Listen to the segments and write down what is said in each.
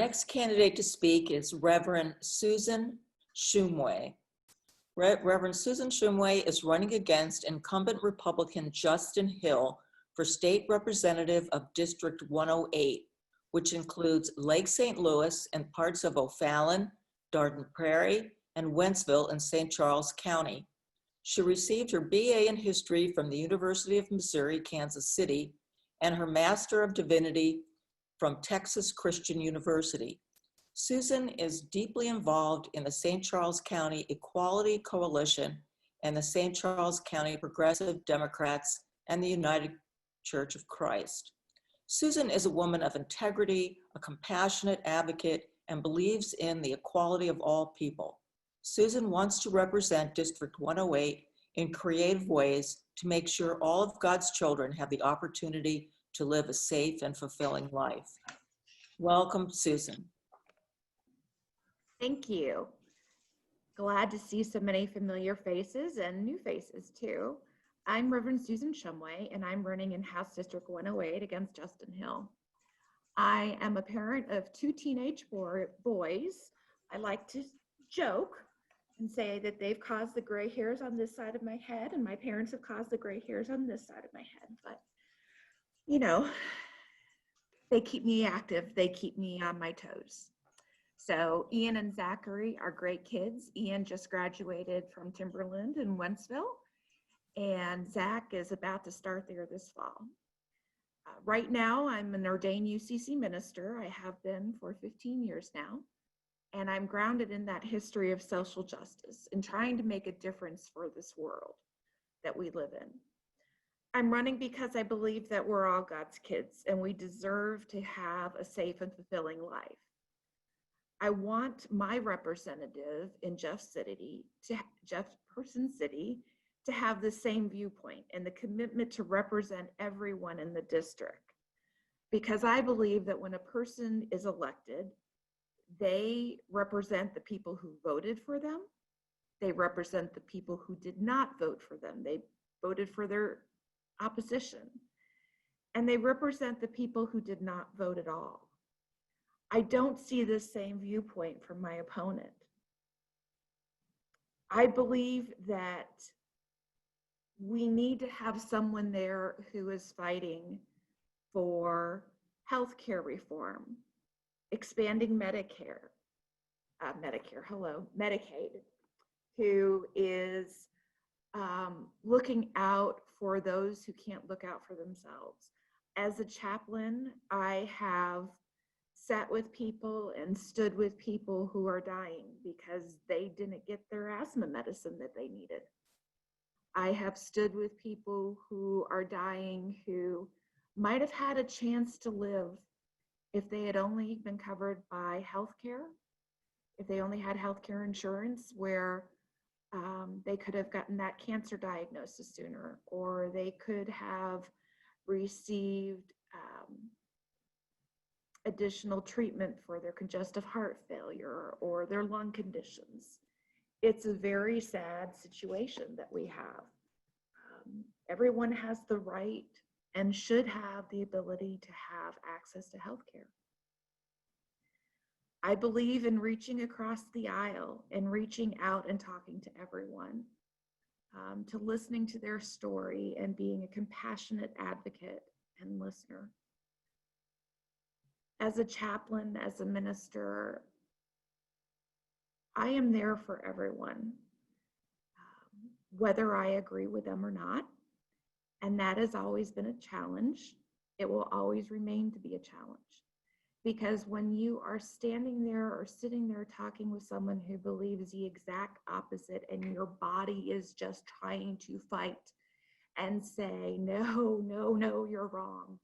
Next candidate to speak is Reverend Susan Shumway. Reverend Susan Shumway is running against incumbent Republican Justin Hill for state representative of District 108, which includes Lake St. Louis and parts of OFallon, Dardenne Prairie, and Wentzville in St. Charles County. She received her BA in History from the University of Missouri, Kansas City, and her Master of Divinity from Texas Christian University. Susan is deeply involved in the St. Charles County Equality Coalition and the St. Charles County Progressive Democrats and the United Church of Christ. Susan is a woman of integrity, a compassionate advocate, and believes in the equality of all people. Susan wants to represent District 108 in creative ways to make sure all of God's children have the opportunity to live a safe and fulfilling life. Welcome, Susan. Thank you. Glad to see so many familiar faces and new faces too. I'm Reverend Susan Shumway, and I'm running in House District 108 against Justin Hill. I am a parent of two teenage boys. I like to joke and say that they've caused the gray hairs on this side of my head, and my parents have caused the gray hairs on this side of my head. But, you know, they keep me active. They keep me on my toes. So Ian and Zachary are great kids. Ian just graduated from Timberland in Wentzville, and Zach is about to start there this fall. Right now, I'm an ordained UCC minister. I have been for 15 years now, and I'm grounded in that history of social justice and trying to make a difference for this world that we live in. I'm running because I believe that we're all God's kids and we deserve to have a safe and fulfilling life. I want my representative in Jefferson City to have the same viewpoint and the commitment to represent everyone in the district. Because I believe that when a person is elected, they represent the people who voted for them. They represent the people who did not vote for them. They voted for their opposition. And they represent the people who did not vote at all. I don't see the same viewpoint from my opponent. I believe that we need to have someone there who is fighting for healthcare reform, expanding Medicaid, who is looking out for those who can't look out for themselves. As a chaplain, I have sat with people and stood with people who are dying because they didn't get their asthma medicine that they needed. I have stood with people who are dying who might have had a chance to live if they had only been covered by healthcare, if they only had healthcare insurance where they could have gotten that cancer diagnosis sooner, or they could have received additional treatment for their congestive heart failure or their lung conditions. It's a very sad situation that we have. Everyone has the right and should have the ability to have access to healthcare. I believe in reaching across the aisle and reaching out and talking to everyone, to listening to their story and being a compassionate advocate and listener. As a chaplain, as a minister, I am there for everyone, whether I agree with them or not. And that has always been a challenge. It will always remain to be a challenge. Because when you are standing there or sitting there talking with someone who believes the exact opposite and your body is just trying to fight and say, no, no, no, you're wrong.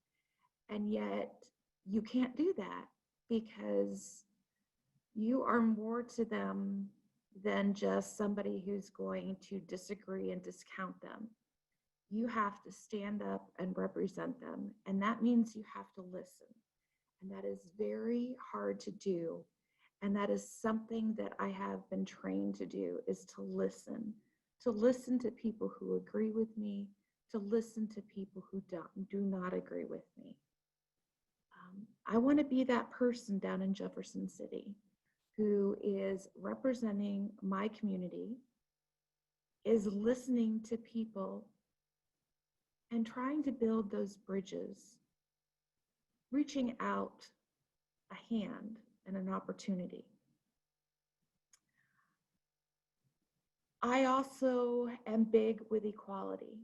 And yet you can't do that because you are more to them than just somebody who's going to disagree and discount them. You have to stand up and represent them. And that means you have to listen. And that is very hard to do. And that is something that I have been trained to do, is to listen to people who agree with me, to listen to people who do not agree with me. I want to be that person down in Jefferson City who is representing my community, is listening to people and trying to build those bridges, reaching out a hand and an opportunity. I also am big with equality,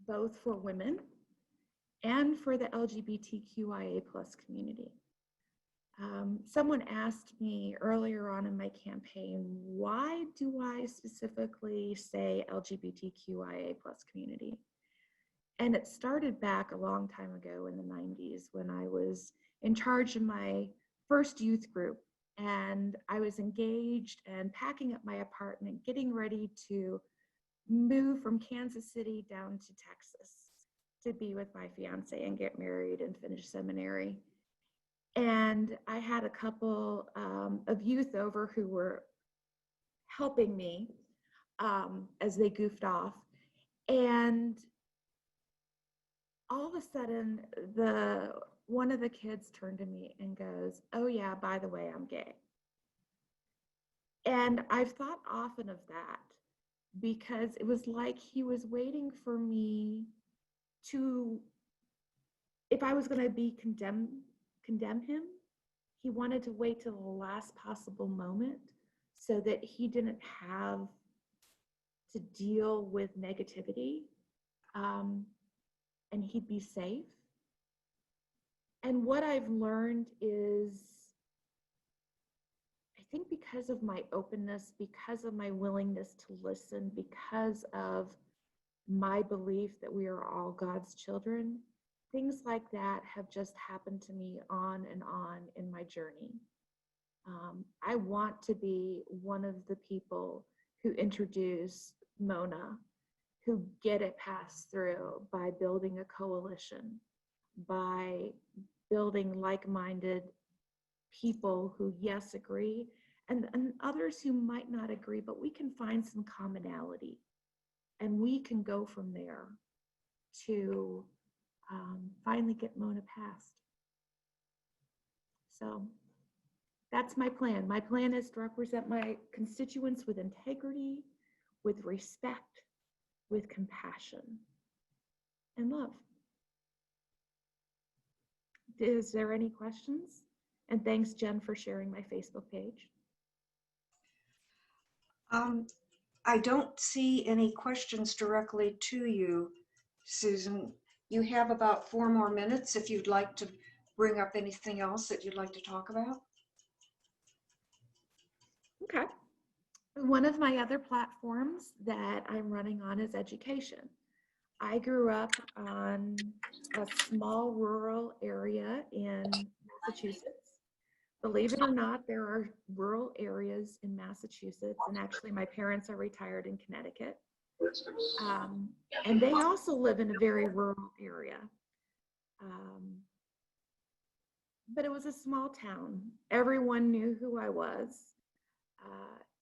both for women and for the LGBTQIA+ community. Someone asked me earlier on in my campaign, why do I specifically say LGBTQIA+ community? And it started back a long time ago in the 90s when I was in charge of my first youth group, and I was engaged and packing up my apartment, getting ready to move from Kansas City down to Texas to be with my fiance and get married and finish seminary. And I had a couple of youth over who were helping me as they goofed off. And all of a sudden, one of the kids turned to me and goes, "Oh yeah, by the way, I'm gay." And I've thought often of that because it was like he was waiting for me to, if I was going to be condemn him, he wanted to wait till the last possible moment so that he didn't have to deal with negativity, and he'd be safe. And what I've learned is, I think because of my openness, because of my willingness to listen, because of my belief that we are all God's children, things like that have just happened to me on and on in my journey. I want to be one of the people who introduce Mona, who get it passed through by building a coalition, by building like-minded people who, yes, agree, and others who might not agree, but we can find some commonality, and we can go from there to finally get Mona passed. So that's my plan. My plan is to represent my constituents with integrity, with respect, with compassion, and love. Is there any questions? And thanks, Jen, for sharing my Facebook page. I don't see any questions directly to you, Susan. You have about 4 more minutes if you'd like to bring up anything else that you'd like to talk about. Okay. One of my other platforms that I'm running on is education. I grew up on a small rural area in Massachusetts. Believe it or not, there are rural areas in Massachusetts, and actually my parents are retired in Connecticut. And they also live in a very rural area. But it was a small town. Everyone knew who I was.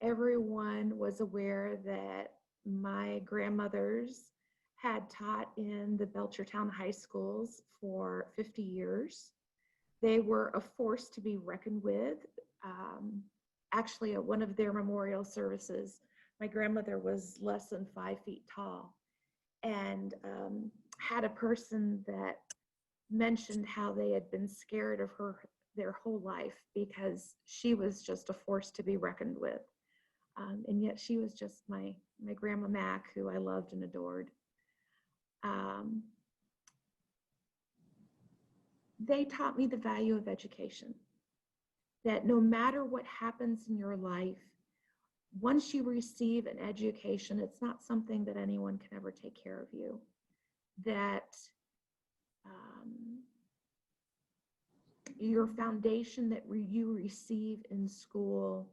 Everyone was aware that my grandmothers had taught in the Belchertown high schools for 50 years. They were a force to be reckoned with. Actually, at one of their memorial services, my grandmother was less than 5 feet tall, and had a person that mentioned how they had been scared of her their whole life because she was just a force to be reckoned with. And yet she was just my Grandma Mac, who I loved and adored. They taught me the value of education, that no matter what happens in your life, once you receive an education, it's not something that anyone can ever take care of you. That your foundation that you receive in school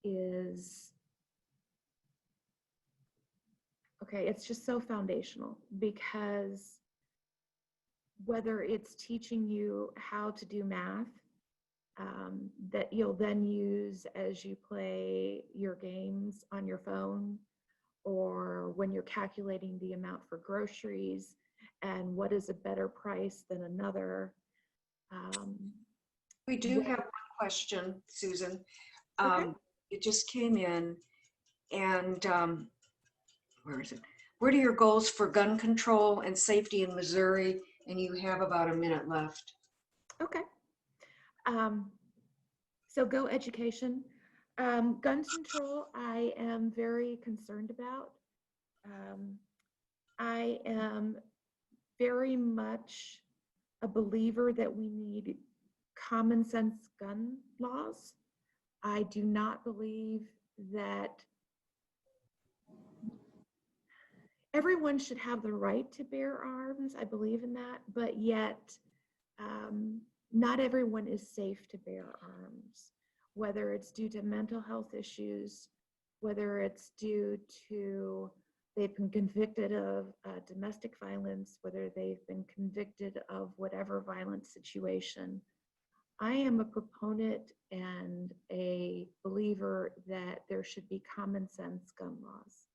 is, okay, it's just so foundational, because whether it's teaching you how to do math that you'll then use as you play your games on your phone, or when you're calculating the amount for groceries and what is a better price than another, We do have one question, Susan. Okay. It just came in, and where is it? What are your goals for gun control and safety in Missouri? And you have about a minute left. Okay. So go education. Gun control, I am very concerned about. I am very much a believer that we need common sense gun laws. I do not believe that everyone should have the right to bear arms. I believe in that, but yet not everyone is safe to bear arms, whether it's due to mental health issues, whether it's due to they've been convicted of domestic violence, whether they've been convicted of whatever violent situation. I am a proponent and a believer that there should be common sense gun laws.